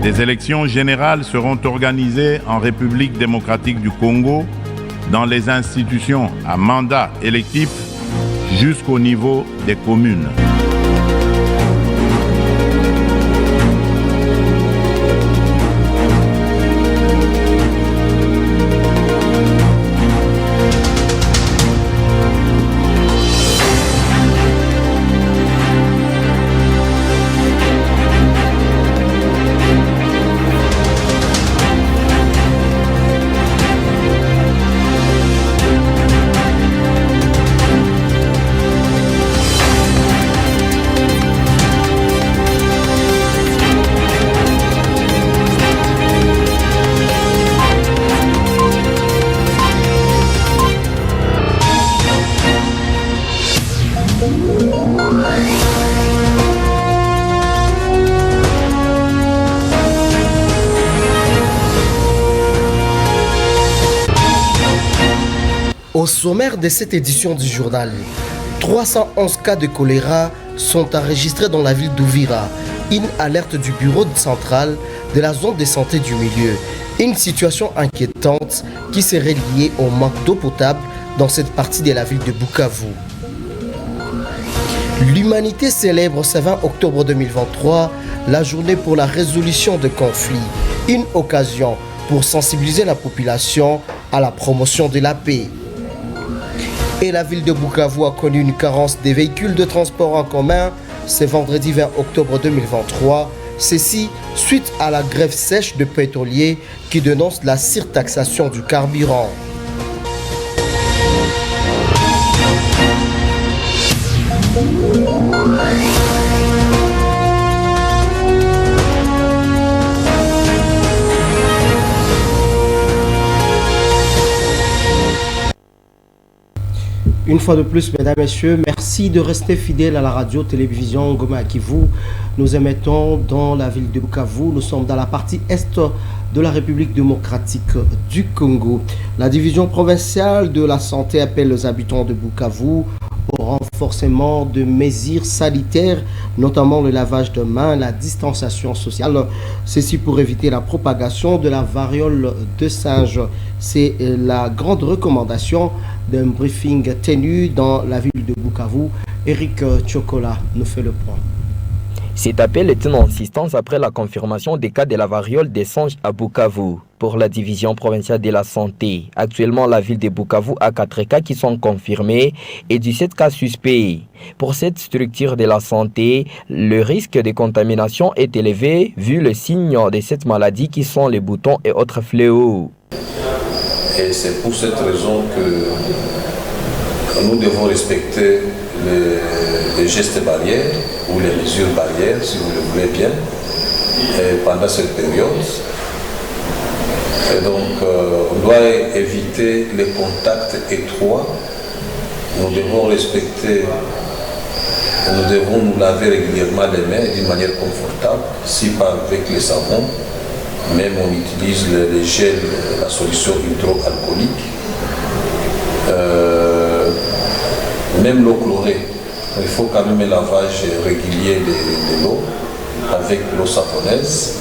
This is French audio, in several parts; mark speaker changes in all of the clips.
Speaker 1: Des élections générales seront organisées en République démocratique du Congo dans les institutions à mandat électif jusqu'au niveau des communes.
Speaker 2: Au sommaire de cette édition du journal, 311 cas de choléra sont enregistrés dans la ville d'Ouvira. Une alerte du bureau central de la zone de santé du milieu. Une situation inquiétante qui serait liée au manque d'eau potable dans cette partie de la ville de Bukavu. L'humanité célèbre ce 20 octobre 2023 la journée pour la résolution de conflits. Une occasion pour sensibiliser la population à la promotion de la paix. Et la ville de Bukavu a connu une carence des véhicules de transport en commun ce vendredi 20 octobre 2023. Ceci suite à la grève sèche de pétroliers qui dénonce la surtaxation du carburant. Une fois de plus, mesdames et messieurs, merci de rester fidèles à la radio-télévision Goma Kivu. Nous émettons dans la ville de Bukavu. Nous sommes dans la partie est de la République démocratique du Congo. La division provinciale de la santé appelle les habitants de Bukavu au renforcement de mesures sanitaires, notamment le lavage de mains, la distanciation sociale. Ceci pour éviter la propagation de la variole de singe. C'est la grande recommandation d'un briefing tenu dans la ville de Bukavu. Eric Chocola nous fait le point.
Speaker 3: Cet appel est une insistance après la confirmation des cas de la variole des singes à Bukavu. Pour la division provinciale de la santé, actuellement la ville de Bukavu a 4 cas qui sont confirmés et 17 cas suspects. Pour cette structure de la santé, le risque de contamination est élevé vu le signe de cette maladie qui sont les boutons et autres fléaux.
Speaker 4: Et c'est pour cette raison que nous devons respecter les gestes barrières ou les mesures barrières, si vous le voulez bien, pendant cette période. Et donc, on doit éviter les contacts étroits. Nous devons nous laver régulièrement les mains d'une manière confortable, si pas avec les savons. Même on utilise les gels, la solution hydroalcoolique, même l'eau chlorée. Il faut quand même un lavage régulier de l'eau avec l'eau savonneuse.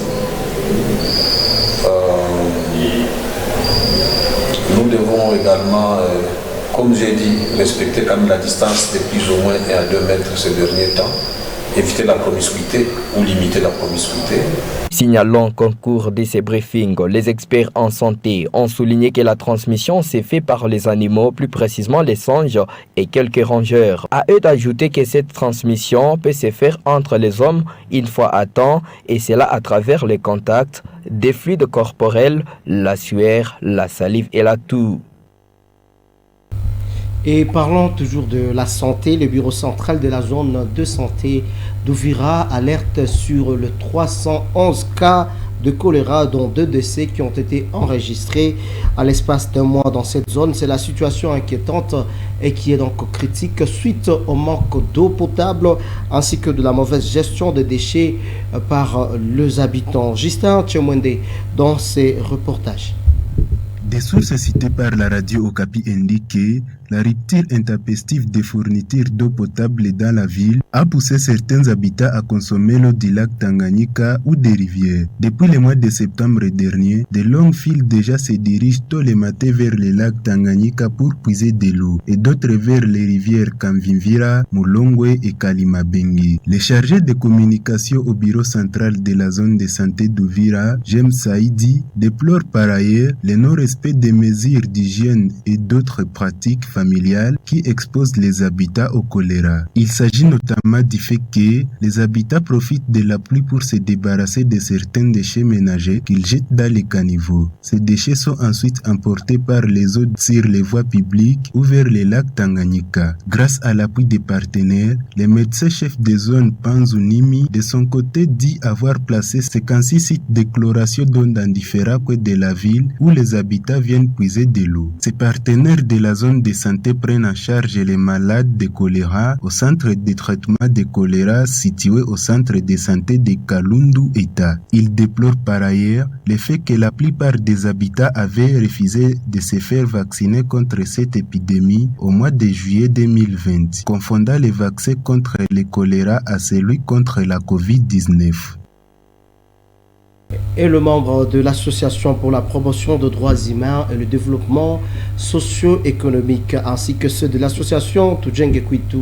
Speaker 4: Nous devons également, comme j'ai dit, respecter quand même la distance de plus ou moins 1 à 2 mètres ces derniers temps. Éviter la promiscuité ou limiter la promiscuité.
Speaker 3: Signalons qu'au cours de ces briefings, les experts en santé ont souligné que la transmission s'est faite par les animaux, plus précisément les singes et quelques rongeurs. À eux d'ajouter que cette transmission peut se faire entre les hommes une fois à temps, et cela à travers les contacts, des fluides corporels, la sueur, la salive et la toux.
Speaker 2: Et parlons toujours de la santé, le bureau central de la zone de santé d'Ouvira alerte sur le 311 cas de choléra, dont 2 décès qui ont été enregistrés à l'espace d'un mois dans cette zone. C'est la situation inquiétante et qui est donc critique suite au manque d'eau potable ainsi que de la mauvaise gestion des déchets par les habitants. Justin Tchemwende dans ses reportages.
Speaker 5: Des sources citées par la radio Okapi indiquent que la rupture intempestive des fournitures d'eau potable dans la ville a poussé certains habitants à consommer l'eau du lac Tanganyika ou des rivières. Depuis le mois de septembre dernier, de longues files déjà se dirigent tôt le matin vers le lac Tanganyika pour puiser de l'eau et d'autres vers les rivières Kamvimvira, Mulongwe et Kalimabengi. Les chargés de communication au bureau central de la zone de santé d'Uvira, James Saidi, déplore par ailleurs le non-respect des mesures d'hygiène et d'autres pratiques familiales qui exposent les habitats au choléra. Il s'agit notamment du fait que les habitats profitent de la pluie pour se débarrasser de certains déchets ménagers qu'ils jettent dans les caniveaux. Ces déchets sont ensuite emportés par les eaux sur les voies publiques ou vers les lacs Tanganyika. Grâce à l'appui des partenaires, le médecin-chef de zone Panzunimi, de son côté, dit avoir placé 56 sites d'échloration d'eau dans différents coins de la ville où les habitants viennent puiser de l'eau. Ces partenaires de la zone de santé prennent en charge les malades de choléra au centre de traitement de choléra situé au centre de santé de Kalundu Eta. Il déplore par ailleurs le fait que la plupart des habitants avaient refusé de se faire vacciner contre cette épidémie au mois de juillet 2020, confondant les vaccins contre le choléra à celui contre la COVID-19.
Speaker 2: Et le membre de l'Association pour la promotion des droits humains et le développement socio-économique, ainsi que ceux de l'association Tujenge Kwitu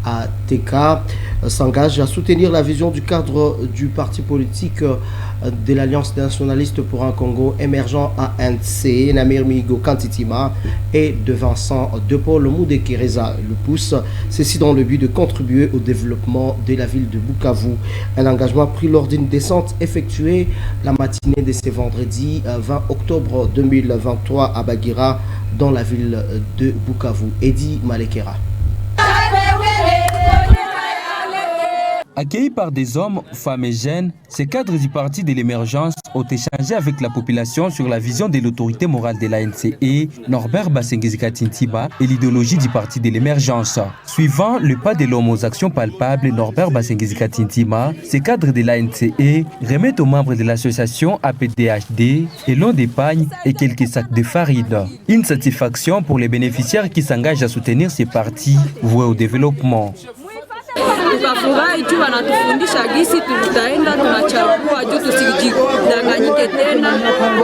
Speaker 2: à TK, s'engagent à soutenir la vision du cadre du parti politique de l'Alliance nationaliste pour un Congo émergent ANC, Namir Migo Kantitima et de Vincent de Paul Moudekereza le pousse, ceci dans le but de contribuer au développement de la ville de Bukavu. Un engagement pris lors d'une descente effectuée la matinée de ce vendredi 20 octobre 2023 à Bagira dans la ville de Bukavu. Eddie Malekera.
Speaker 6: Accueillis par des hommes, femmes et jeunes, ces cadres du parti de l'émergence ont échangé avec la population sur la vision de l'autorité morale de l'ANCE, Norbert Basengizika Tintiba et l'idéologie du parti de l'émergence. Suivant le pas de l'homme aux actions palpables, Norbert Basengizika Tintiba, ces cadres de l'ANCE remettent aux membres de l'association APDHD et l'eau d'épargne et quelques sacs de farine. Une satisfaction pour les bénéficiaires qui s'engagent à soutenir ces partis voués au développement.
Speaker 7: Tukafurahi tu wanatufundisha gisi tutaenda tunachagua juu tusijidanganyike tena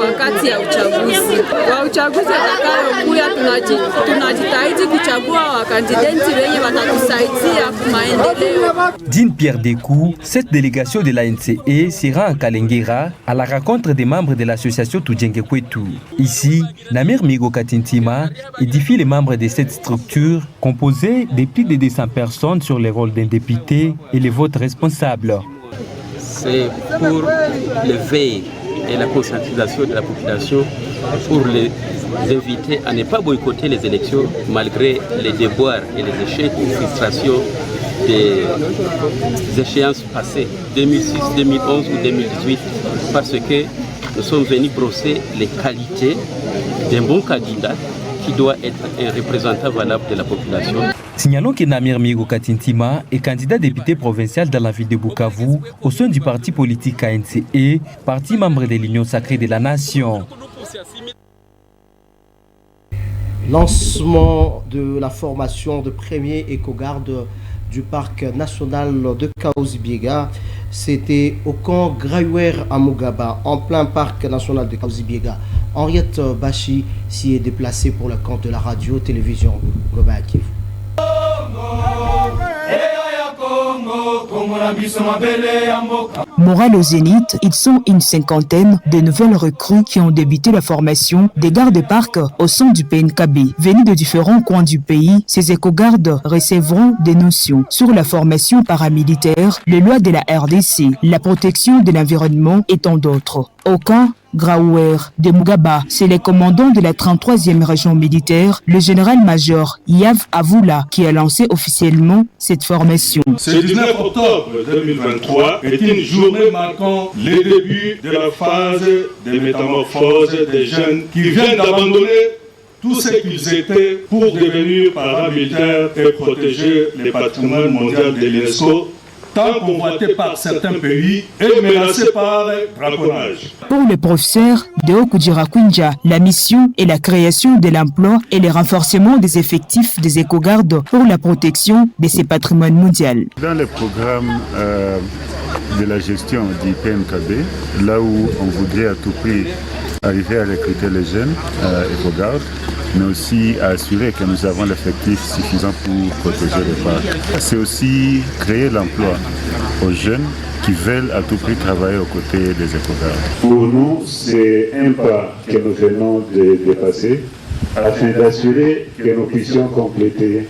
Speaker 7: wakati ya uchaguzi. Wa uchaguzi atakayokuja tunajitahidi kuchagua wakandidati wenye watatusaidia kwa maendeleo.
Speaker 6: Dine Pierre Dekou, cette délégation de l'ANCE se rend à Kalengera à la rencontre des membres de l'association Tujenge Kwitu. Ici, Namir Migo Katintima édifie les membres de cette structure composée de plus de 200 personnes sur les rôles d'un député et les votes responsables.
Speaker 8: C'est pour l'éveil et la conscientisation de la population, pour les inviter à ne pas boycotter les élections malgré les déboires et les échecs ou frustrations des échéances passées, 2006, 2011 ou 2018, parce que nous sommes venus brosser les qualités d'un bon candidat qui doit être un représentant valable de la population.
Speaker 6: Signalons que Namir Migo Katintima est candidat député provincial dans la ville de Bukavu au sein du parti politique ANC, parti membre de l'Union sacrée de la nation.
Speaker 2: Lancement de la formation de premier éco-garde du parc national de Kaouzi-Biega. C'était au camp Grauer à Mugaba, en plein parc national de Kaouzi-Biega. Henriette Bachi s'y est déplacée pour le compte de la radio-télévision Goma Kivu.
Speaker 9: Moral au zénith, ils sont une cinquantaine de nouvelles recrues qui ont débuté la formation des gardes-parcs au sein du PNKB. Venus de différents coins du pays, ces éco-gardes recevront des notions sur la formation paramilitaire, les lois de la RDC, la protection de l'environnement et tant d'autres. Au camp Grauer de Mugaba, c'est le commandant de la 33e région militaire, le général-major Yav Avoula, qui a lancé officiellement cette formation.
Speaker 10: Ce 19 octobre 2023 est une journée marquant le début de la phase de métamorphose des jeunes qui viennent d'abandonner tout ce qu'ils étaient pour devenir paramilitaires et protéger le patrimoine mondial de l'UNESCO tant convoité par certains pays et menacé par braconnage.
Speaker 9: Pour le professeur Deo Kudjirakwinja, la mission est la création de l'emploi et le renforcement des effectifs des écogardes pour la protection de ces patrimoines mondiaux.
Speaker 11: Dans le programme de la gestion du PNKB, là où on voudrait à tout prix arriver à recruter les jeunes écogardes, mais aussi à assurer que nous avons l'effectif suffisant pour protéger les parcs. C'est aussi créer l'emploi aux jeunes qui veulent à tout prix travailler aux côtés des écogardes.
Speaker 12: Pour nous, c'est un pas que nous venons de dépasser afin d'assurer que nous puissions compléter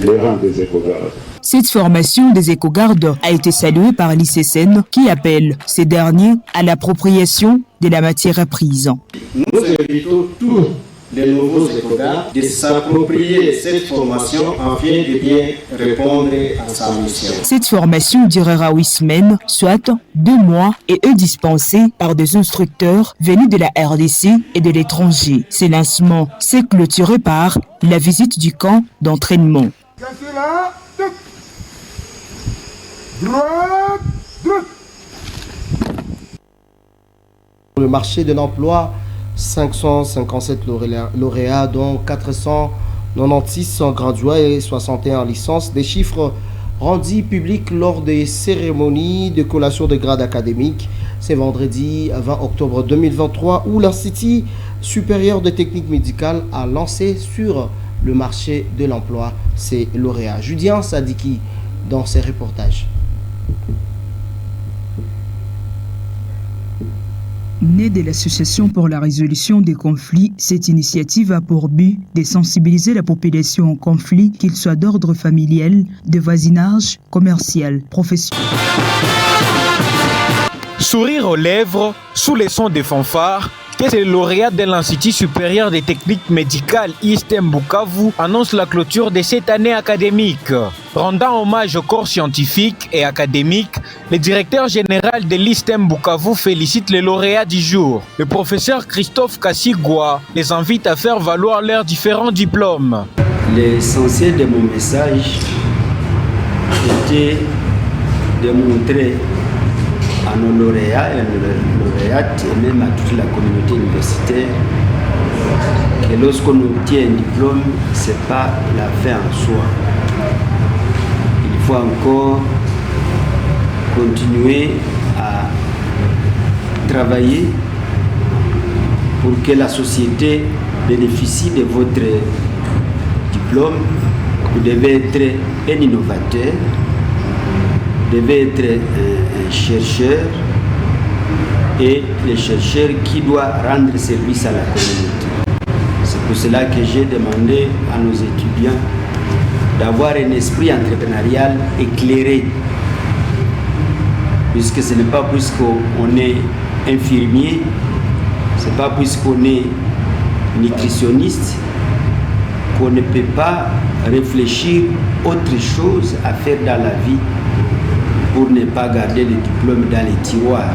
Speaker 12: les rangs des écogardes.
Speaker 9: Cette formation des écogardes a été saluée par l'ICSN qui appelle ces derniers à l'appropriation de la matière apprise.
Speaker 13: Nous invitons tous les nouveaux écogardes de s'approprier cette formation afin de bien répondre à sa mission.
Speaker 9: Cette formation durera 8 semaines, soit 2 mois, et est dispensée par des instructeurs venus de la RDC et de l'étranger. Ce lancement s'est clôturé par la visite du camp d'entraînement.
Speaker 2: Le marché de l'emploi, 557 lauréats, dont 496 graduats et 61 licences. Des chiffres rendus publics lors des cérémonies de collation de grades académiques. C'est vendredi 20 octobre 2023 où l'Institut supérieur de technique médicale a lancé sur le marché de l'emploi ses lauréats. Julien Sadiki dans ses reportages.
Speaker 9: Née de l'Association pour la résolution des conflits, cette initiative a pour but de sensibiliser la population au conflit, qu'il soit d'ordre familial, de voisinage, commercial, professionnel.
Speaker 14: Sourire aux lèvres, sous les sons des fanfares, que le lauréat de l'Institut supérieur des techniques médicales ISTEM Bukavu annonce la clôture de cette année académique. Rendant hommage au corps scientifique et académique, le directeur général de l'ISTEM Bukavu félicite les lauréats du jour. Le professeur Christophe Kassigwa les invite à faire valoir leurs différents diplômes.
Speaker 13: L'essentiel de mon message était de montrer à nos lauréats et à nos lauréates et même à toute la communauté universitaire que lorsqu'on obtient un diplôme, ce n'est pas la fin en soi. Il faut encore continuer à travailler pour que la société bénéficie de votre diplôme. Vous devez être un innovateur, vous devez être un chercheur et le chercheur qui doit rendre service à la communauté. C'est pour cela que j'ai demandé à nos étudiants d'avoir un esprit entrepreneurial éclairé, puisque ce n'est pas puisqu'on est infirmier, ce n'est pas puisqu'on est nutritionniste qu'on ne peut pas réfléchir autre chose à faire dans la vie pour ne pas garder le diplôme dans les tiroirs.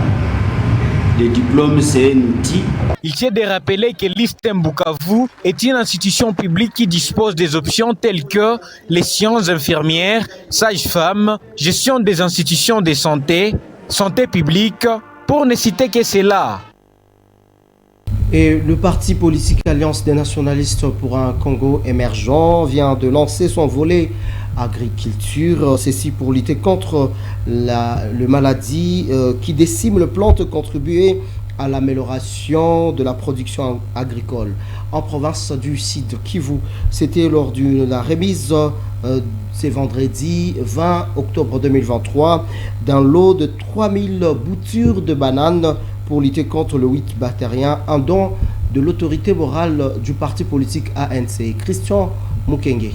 Speaker 13: Le diplôme, c'est un outil.
Speaker 14: Il tient de rappeler que l'ISTEM Bukavu est une institution publique qui dispose des options telles que les sciences infirmières, sages-femmes, gestion des institutions de santé, santé publique, pour ne citer que cela.
Speaker 2: Et le parti politique Alliance des nationalistes pour un Congo émergent vient de lancer son volet agriculture, ceci pour lutter contre le maladie qui décime les plantes, contribuer à l'amélioration de la production agricole en province du Sud Kivu. C'était lors de la remise c'est vendredi 20 octobre 2023 d'un lot de 3000 boutures de bananes pour lutter contre le wheat bactérien, un don de l'autorité morale du parti politique ANC. Christian Mukenge.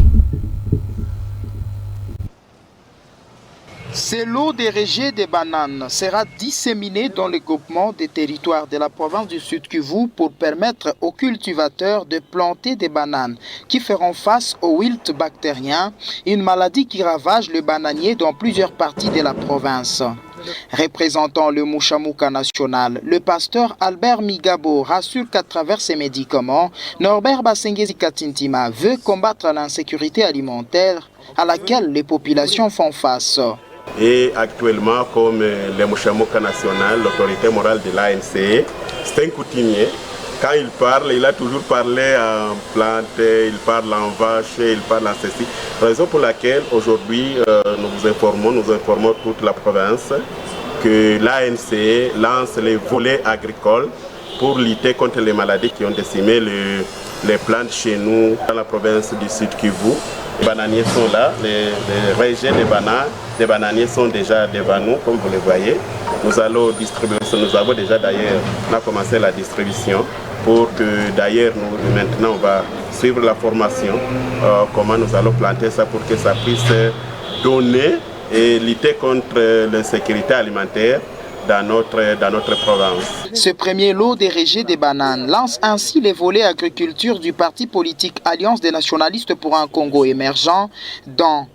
Speaker 15: Ce lot de rejets de bananes sera disséminé dans les groupements des territoires de la province du Sud Kivu pour permettre aux cultivateurs de planter des bananes qui feront face au wilt bactérien, une maladie qui ravage le bananier dans plusieurs parties de la province. Représentant le Mouchamouka national, le pasteur Albert Migabo rassure qu'à travers ces médicaments, Norbert Basengezi Katintima veut combattre l'insécurité alimentaire à laquelle les populations font face.
Speaker 16: Et actuellement, comme le Mouchamoka national, l'autorité morale de l'ANC, c'est un coutumier. Quand il parle, il a toujours parlé en plante, il parle en vache, il parle en ceci. Raison pour laquelle aujourd'hui nous informons toute la province que l'ANC lance les volets agricoles pour lutter contre les maladies qui ont décimé les plantes chez nous dans la province du Sud Kivu. Les bananiers sont là, les rejets des bananiers sont déjà devant nous, comme vous le voyez. Nous allons distribuer, nous avons déjà d'ailleurs commencé la distribution pour que d'ailleurs maintenant on va suivre la formation, comment nous allons planter ça pour que ça puisse donner et lutter contre l'insécurité alimentaire dans notre province.
Speaker 15: Ce premier lot des rejets des bananes lance ainsi les volets agriculture du parti politique Alliance des nationalistes pour un Congo émergent dans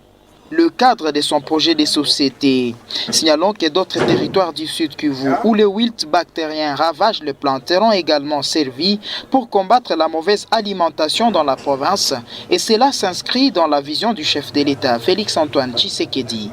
Speaker 15: le cadre de son projet de société. Signalons que d'autres territoires du Sud Kivu où les wilt bactériens ravagent les plantes seront également servis pour combattre la mauvaise alimentation dans la province, et cela s'inscrit dans la vision du chef de l'État, Félix Antoine Tshisekedi.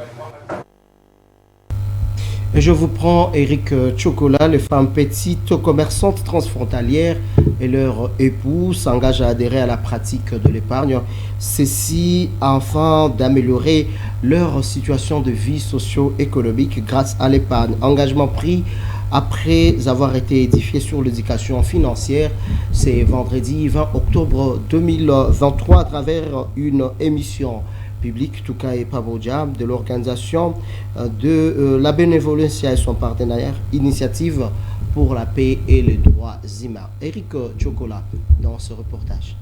Speaker 2: Et je vous prends Eric Chocolat. Les femmes petites commerçantes transfrontalières et leurs époux s'engagent à adhérer à la pratique de l'épargne. Ceci afin d'améliorer leur situation de vie socio-économique grâce à l'épargne. Engagement pris après avoir été édifié sur l'éducation financière. C'est vendredi 20 octobre 2023 à travers une émission public, Touka et Pabodja, de l'organisation de la Bénévolencia et son partenaire Initiative pour la paix et les droits humains. Eric Chocolat dans ce reportage.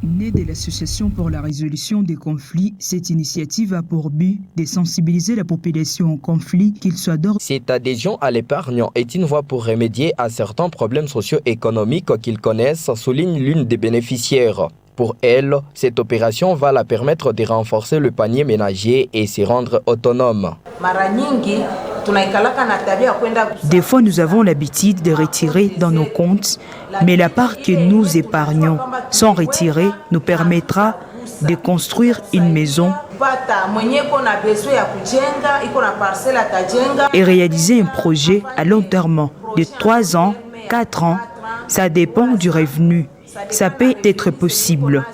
Speaker 9: Née de l'Association pour la résolution des conflits, cette initiative a pour but de sensibiliser la population au conflit, qu'il soit d'ordre.
Speaker 3: Cette adhésion à l'épargne est une voie pour remédier à certains problèmes socio-économiques qu'ils connaissent, souligne l'une des bénéficiaires. Pour elle, cette opération va la permettre de renforcer le panier ménager et se rendre autonome.
Speaker 9: Des fois, nous avons l'habitude de retirer dans nos comptes, mais la part que nous épargnons sans retirer nous permettra de construire une maison et réaliser un projet à long terme de 3 ans, 4 ans. Ça dépend du revenu. Ça peut être possible.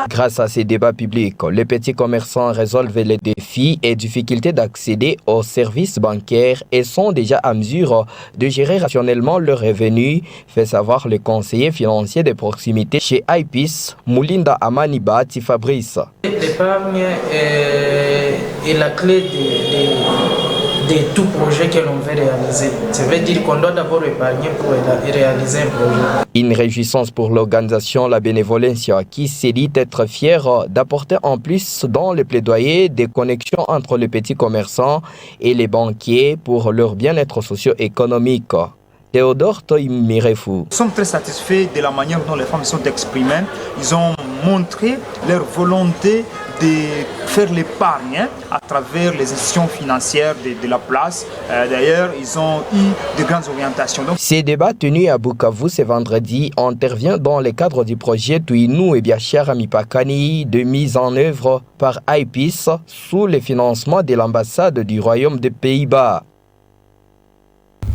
Speaker 3: Grâce à ces débats publics, les petits commerçants résolvent les défis et difficultés d'accéder aux services bancaires et sont déjà à mesure de gérer rationnellement leurs revenus, fait savoir le conseiller financier de proximité chez IPIS, Moulinda Amanibati Fabrice.
Speaker 17: L'épargne est la clé de tout projet que l'on veut réaliser. Ça veut dire qu'on doit d'abord épargner pour réaliser un projet.
Speaker 3: Une réjouissance pour l'organisation La Bénévolencia qui s'est dit être fière d'apporter en plus dans le plaidoyer des connexions entre les petits commerçants et les banquiers pour leur bien-être socio-économique. Théodore Toïmirefou.
Speaker 18: Nous sommes très satisfaits de la manière dont les femmes sont exprimées. Ils ont montré leur volonté de faire l'épargne à travers les institutions financières de la place. D'ailleurs, ils ont eu de grandes orientations.
Speaker 3: Ces débats tenus à Bukavu ce vendredi interviennent dans le cadre du projet Tuinu et Biachara Mipakani de mise en œuvre par IPIS sous le financement de l'ambassade du Royaume des Pays-Bas.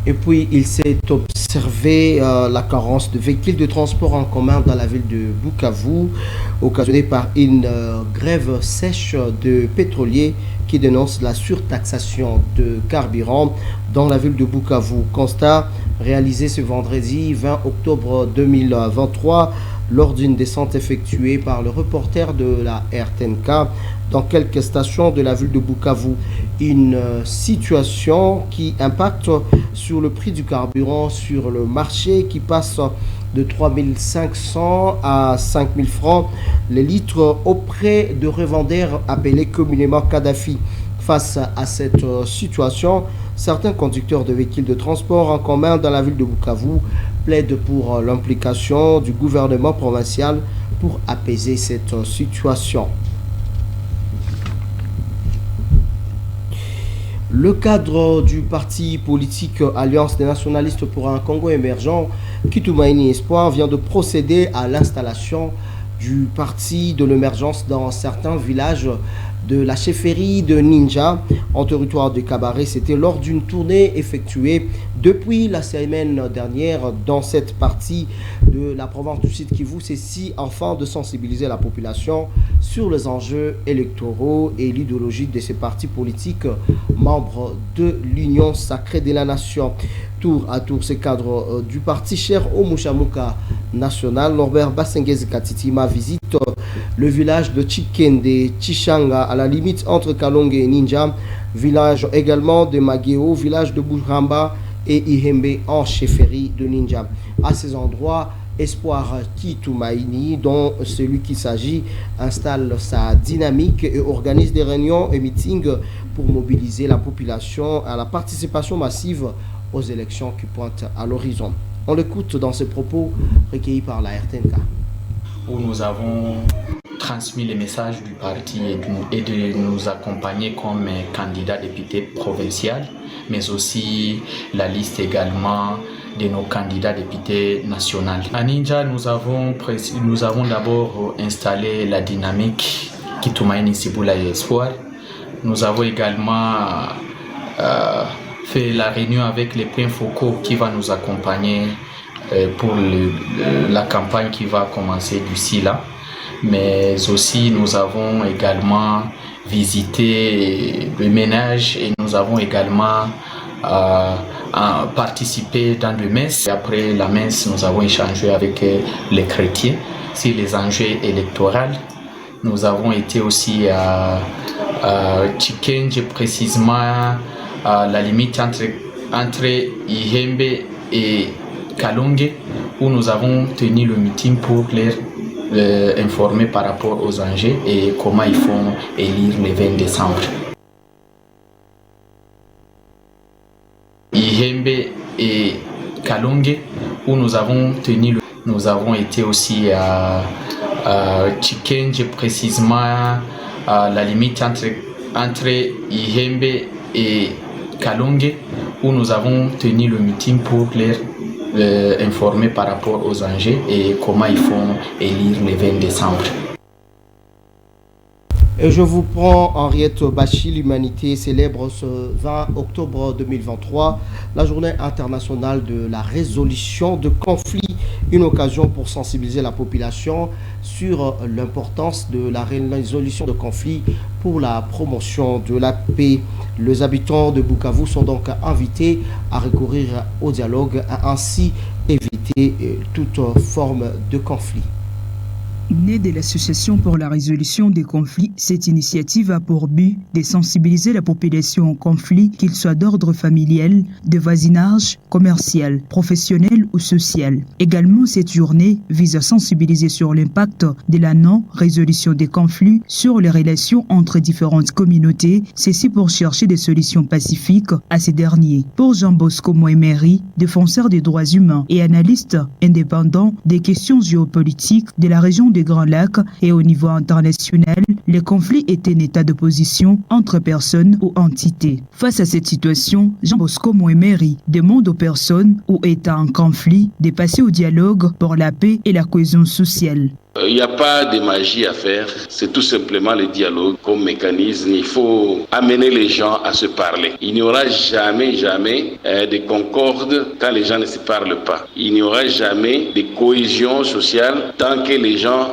Speaker 2: Et puis, il s'est observé la carence de véhicules de transport en commun dans la ville de Bukavu, occasionnée par une grève sèche de pétroliers qui dénonce la surtaxation de carburant dans la ville de Bukavu. Constat réalisé ce vendredi 20 octobre 2023 lors d'une descente effectuée par le reporter de la RTNK dans quelques stations de la ville de Bukavu. Une situation qui impacte sur le prix du carburant sur le marché qui passe de 3 500 à 5 000 francs les litres auprès de revendeurs appelés communément Kadhafi. Face à cette situation, certains conducteurs de véhicules de transport en commun dans la ville de Bukavu plaident pour l'implication du gouvernement provincial pour apaiser cette situation. Le cadre du parti politique Alliance des nationalistes pour un Congo émergent, Kitumaini Espoir, vient de procéder à l'installation du parti de l'émergence dans certains villages de la chefferie de Ninja en territoire de Cabaret. C'était lors d'une tournée effectuée depuis la semaine dernière dans cette partie de la province du Sud Kivu. Ceci afin de sensibiliser la population sur les enjeux électoraux et l'idéologie de ces partis politiques membres de l'Union sacrée de la nation. Tour à tour, ce cadre du parti cher au Mushamuka national, Norbert Basengezi Katitima visite le village de Chikende, Chishanga, à la limite entre Kalonge et Ninja, village également de Mageo, village de Bujamba et Ihembe en chefferie de Ninja. À ces endroits, Espoir Kitumaini, dont celui qui s'agit, installe sa dynamique et organise des réunions et meetings pour mobiliser la population à la participation massive aux élections qui pointent à l'horizon. On l'écoute dans ses propos recueillis par la RTNK.
Speaker 19: Où nous avons transmis les messages du parti et de nous accompagner comme candidat député provincial, mais aussi la liste également de nos candidats députés nationaux. À Ninja, nous avons d'abord installé la dynamique Kitumaini Sibula et Espoir. Nous avons également fait la réunion avec les points focaux qui va nous accompagner pour la campagne qui va commencer d'ici là. Mais aussi nous avons également visité le ménage et nous avons également participé dans le messe. Et après la messe, nous avons échangé avec les chrétiens sur les enjeux électoraux. Nous avons été aussi à Chikenje, précisément à la limite entre Ihembe et Kalonge, où nous avons tenu le meeting pour les informer par rapport aux enjeux et comment ils font élire le 20 décembre. Ihembe et Kalonge, où nous avons été aussi à Chikenje, précisément à la limite entre Ihembe et Kalonge, où nous avons tenu le meeting pour les informer par rapport aux enjeux et comment ils font élire le 20 décembre.
Speaker 2: Et je vous prends Henriette Bachi. L'humanité célèbre ce 20 octobre 2023 la journée internationale de la résolution de conflits, une occasion pour sensibiliser la population sur l'importance de la résolution de conflits pour la promotion de la paix. Les habitants de Bukavu sont donc invités à recourir au dialogue, à ainsi éviter toute forme de conflit.
Speaker 9: Née de l'Association pour la résolution des conflits, cette initiative a pour but de sensibiliser la population aux conflits, qu'ils soient d'ordre familial, de voisinage, commercial, professionnel ou social. Également, cette journée vise à sensibiliser sur l'impact de la non-résolution des conflits sur les relations entre différentes communautés, ceci pour chercher des solutions pacifiques à ces derniers. Pour Jean Bosco Moemeri, défenseur des droits humains et analyste indépendant des questions géopolitiques de la région des Grands Lacs et au niveau international, les conflits étaient un état d'opposition entre personnes ou entités. Face à cette situation, Jean Bosco Moemeri demande aux personnes ou États en conflit de passer au dialogue pour la paix et la cohésion sociale.
Speaker 20: Il n'y a pas de magie à faire, c'est tout simplement le dialogue comme mécanisme. Il faut amener les gens à se parler. Il n'y aura jamais de concorde quand les gens ne se parlent pas. Il n'y aura jamais de cohésion sociale tant que les gens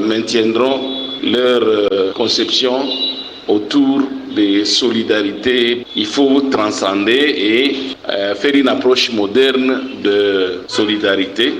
Speaker 20: maintiendront leur conception autour de solidarité. Il faut transcender et faire une approche moderne de solidarité.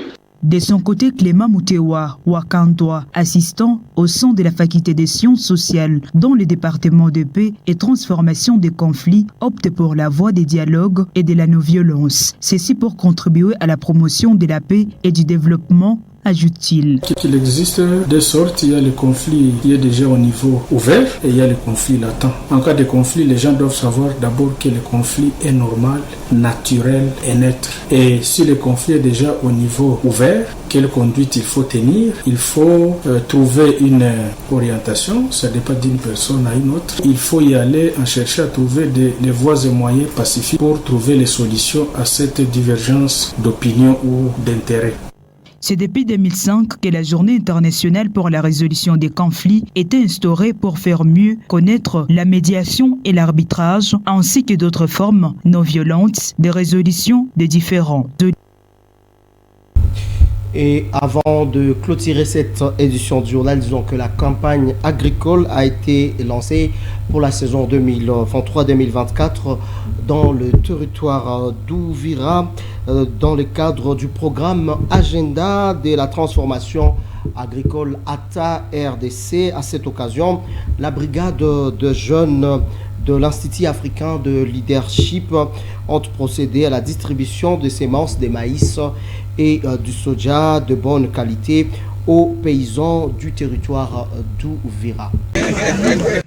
Speaker 9: De son côté, Clément Moutewa Wakandoa, assistant au sein de la faculté des sciences sociales dans le département de paix et transformation des conflits, opte pour la voie des dialogues et de la non-violence. Ceci pour contribuer à la promotion de la paix et du développement, ajoute-t-il.
Speaker 21: Il existe deux sortes. Il y a le conflit qui est déjà au niveau ouvert et il y a le conflit latent. En cas de conflit, les gens doivent savoir d'abord que le conflit est normal, naturel et neutre. Et si le conflit est déjà au niveau ouvert, quelle conduite il faut tenir? Il faut trouver une orientation, ça dépend d'une personne à une autre. Il faut y aller en cherchant à trouver des voies et moyens pacifiques pour trouver les solutions à cette divergence d'opinion ou d'intérêt.
Speaker 9: C'est depuis 2005 que la Journée internationale pour la résolution des conflits était instaurée pour faire mieux connaître la médiation et l'arbitrage, ainsi que d'autres formes non violentes de résolution des différends.
Speaker 2: Et avant de clôturer cette édition du journal, disons que la campagne agricole a été lancée pour la saison 2023-2024 dans le territoire d'Ouvira dans le cadre du programme Agenda de la transformation agricole ATA RDC. À cette occasion, la brigade de jeunes de l'Institut africain de leadership ont procédé à la distribution de semences de maïs et du soja de bonne qualité aux paysans du territoire d'Ouvira.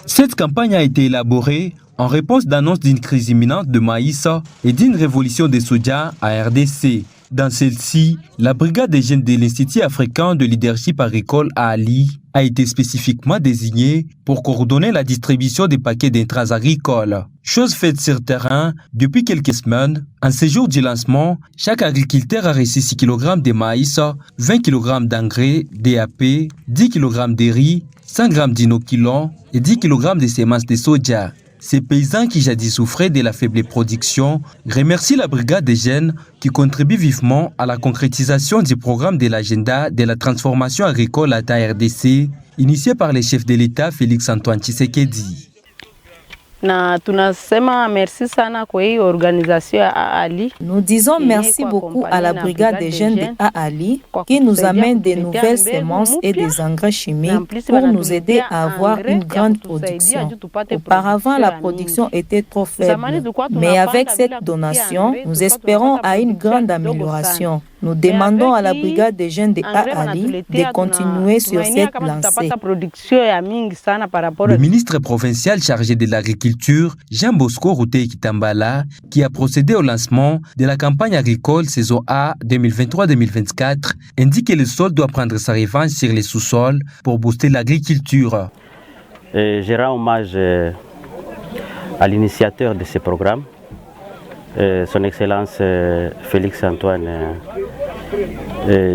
Speaker 6: Cette campagne a été élaborée en réponse d'annonces d'une crise imminente de maïs et d'une révolution des soja à RDC. Dans celle-ci, la brigade des jeunes de l'Institut africain de leadership agricole à Ali a été spécifiquement désignée pour coordonner la distribution des paquets d'intrants agricoles. Chose faite sur terrain, depuis quelques semaines, en ces jours du lancement, chaque agriculteur a reçu 6 kg de maïs, 20 kg d'engrais, DAP, 10 kg de riz, 100 g d'inoculant et 10 kg de semences de soja. Ces paysans qui jadis souffraient de la faible production remercient la brigade des jeunes qui contribue vivement à la concrétisation du programme de l'agenda de la transformation agricole à la RDC, initié par le chef de l'État Félix Antoine Tshisekedi.
Speaker 1: Nous disons merci beaucoup à la brigade des jeunes de Ali qui nous amène des nouvelles semences et des engrais chimiques pour nous aider à avoir une grande production. Auparavant, la production était trop faible, mais avec cette donation, nous espérons à une grande amélioration. Nous demandons à la brigade des jeunes de Ali de continuer sur cette lancée.
Speaker 6: Le ministre provincial chargé de l'agriculture, Jean Bosco Routé Kitambala, qui a procédé au lancement de la campagne agricole saison A 2023-2024, indique que le sol doit prendre sa revanche sur les sous-sols pour booster l'agriculture.
Speaker 22: Je rends hommage à l'initiateur de ce programme, son Excellence Félix Antoine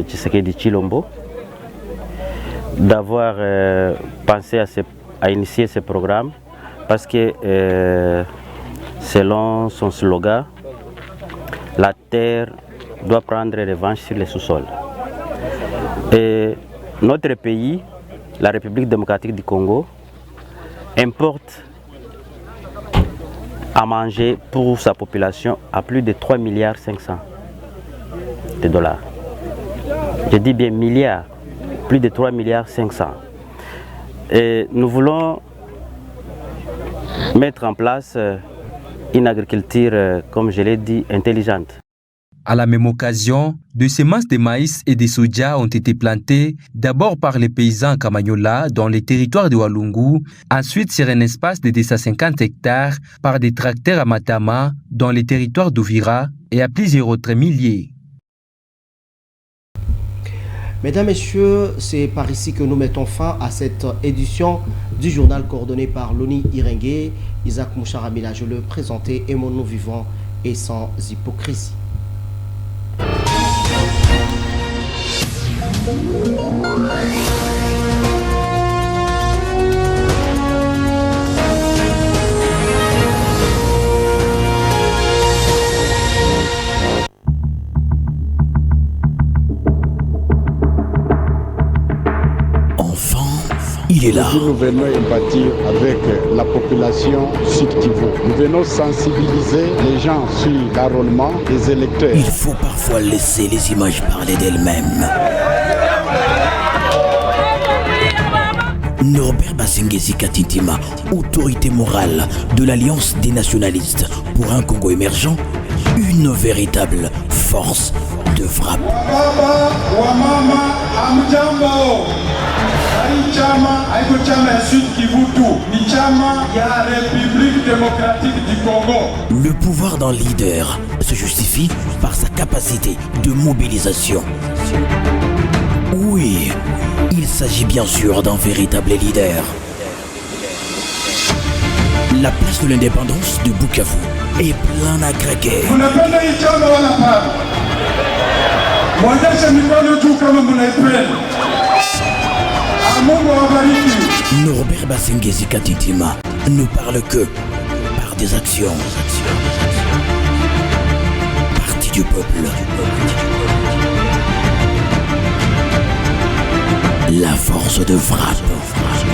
Speaker 22: Tshisekedi Tshilombo, d'avoir pensé à initier ce programme parce que selon son slogan, la terre doit prendre revanche sur les sous-sols. Et notre pays, la République démocratique du Congo, importe à manger pour sa population à plus de 3,5 milliards de dollars. Je dis bien milliards, plus de 3,5 milliards. Et nous voulons mettre en place une agriculture, comme je l'ai dit, intelligente.
Speaker 6: À la même occasion, des semences de maïs et de soja ont été plantées d'abord par les paysans Kamanyola dans les territoires de Walungu, ensuite sur un espace de 250 hectares par des tracteurs à Matama dans les territoires d'Ouvira et à plusieurs autres milliers.
Speaker 2: Mesdames, Messieurs, c'est par ici que nous mettons fin à cette édition du journal coordonné par Loni Irengue, Isaac Moucharamila. Je le présentais, aimons-nous vivants et sans hypocrisie.
Speaker 23: Enfin, il est là.
Speaker 24: Nous venons bâtir avec la population Sud-Kivu. Nous venons sensibiliser les gens sur l'enrôlement des électeurs.
Speaker 23: Il faut parfois laisser les images parler d'elles-mêmes. Norbert Basengezi Katintima, autorité morale de l'Alliance des nationalistes pour un Congo émergent, une véritable force de frappe. Le pouvoir d'un leader se justifie par sa capacité de mobilisation. Oui, il s'agit bien sûr d'un véritable leader. La place de l'indépendance de Bukavu est pleine à craquer. Norbert Basengezi Katitima ne parle que par des actions. Parti du peuple. La force de frappe.